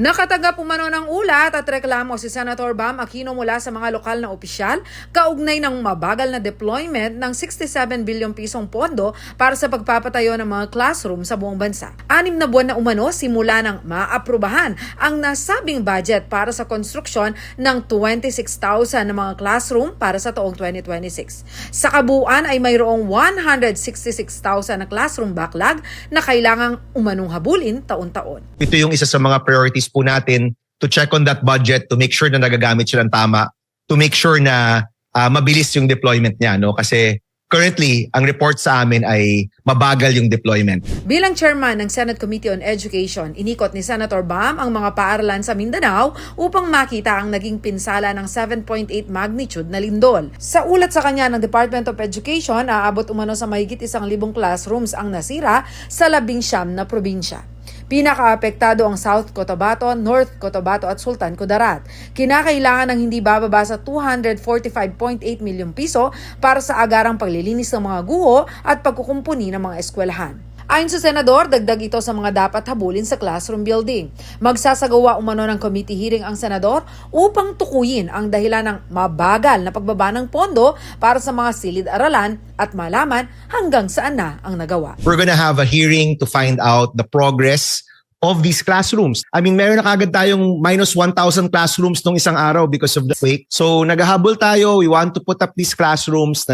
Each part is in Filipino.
Nakatanggap umano ng ulat at reklamo si Senator Bam Aquino mula sa mga lokal na opisyal kaugnay ng mabagal na deployment ng 67 bilyong pisong pondo para sa pagpapatayo ng mga classroom sa buong bansa. 6 na buwan na umano simula nang maaprubahan ang nasabing budget para sa konstruksyon ng 26,000 na mga classroom para sa taong 2026. Sa kabuuan ay mayroong 166,000 na classroom backlog na kailangang umanong habulin taon-taon. Ito yung isa sa mga priorities po natin to check on that budget, to make sure na nagagamit siya ng tama, to make sure na mabilis yung deployment niya, no? Kasi currently, ang report sa amin ay mabagal yung deployment. Bilang chairman ng Senate Committee on Education, inikot ni Senator Bam ang mga paaralan sa Mindanao upang makita ang naging pinsala ng 7.8 magnitude na lindol. Sa ulat sa kanya ng Department of Education, aabot umano sa mahigit 1,000 classrooms ang nasira sa 19 na probinsya. Pinakaapektado ang South Cotabato, North Cotabato at Sultan Kudarat. Kinakailangan ng hindi bababa sa 245.8 milyong piso para sa agarang paglilinis ng mga guho at pagkukumpuni ng mga eskwelahan. Ayon sa Senador, dagdag ito sa mga dapat habulin sa classroom building. Magsasagawa umano ng committee hearing ang Senador upang tukuyin ang dahilan ng mabagal na pagbaba ng pondo para sa mga silid-aralan at malaman hanggang saan na ang nagawa. We're gonna have a hearing to find out the progress of these classrooms. I mean, meron na kagad tayong minus 1,000 classrooms nung isang araw because of the quake. So, naghahabol tayo. We want to put up these classrooms.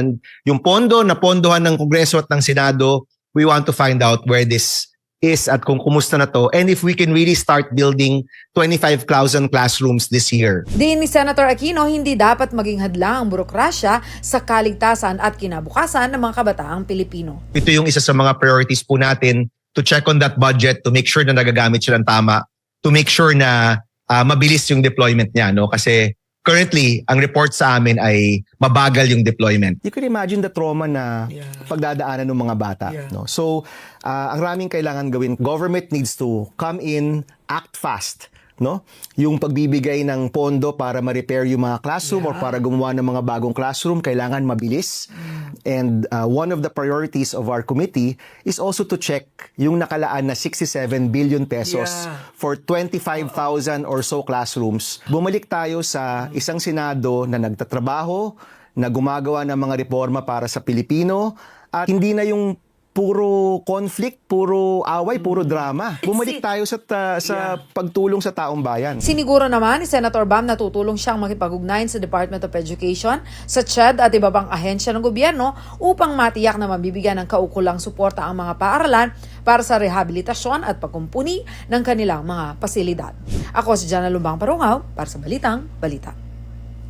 Yung pondo na pondohan ng Kongreso at ng Senado, we want to find out where this is at kung kumusta na to and if we can really start building 25,000 classrooms this year. Din ni Senator Aquino, hindi dapat maging hadlang ang burokrasya sa kaligtasan at kinabukasan ng mga kabataang Pilipino. Ito yung isa sa mga priorities po natin to check on that budget, to make sure na nagagamit siya ng tama, to make sure na mabilis yung deployment niya, no? Kasi currently, ang report sa amin ay mabagal yung deployment. You can imagine the trauma na pagdadaanan ng mga bata. No? So, ang raming kailangan gawin. Government needs to come in, act fast. No? Yung pagbibigay ng pondo para ma-repair yung mga classroom or para gumawa ng mga bagong classroom, kailangan mabilis. And one of the priorities of our committee is also to check yung nakalaan na 67 billion pesos for 25,000 or so classrooms. Bumalik tayo sa isang Senado na nagtatrabaho, na gumagawa ng mga reforma para sa Pilipino, at hindi na yung puro conflict, puro away, puro drama. Bumalik tayo sa pagtulong sa taong bayan. Siniguro naman ni Senator Bam na tutulong siyang makipag-ugnayan sa Department of Education, sa CHED at iba pang ahensya ng gobyerno upang matiyak na mabibigyan ng kaukulang suporta ang mga paaralan para sa rehabilitasyon at pagkumpuni ng kanilang mga pasilidad. Ako si Jana Lumbang Parungaw para sa Balitang Balita.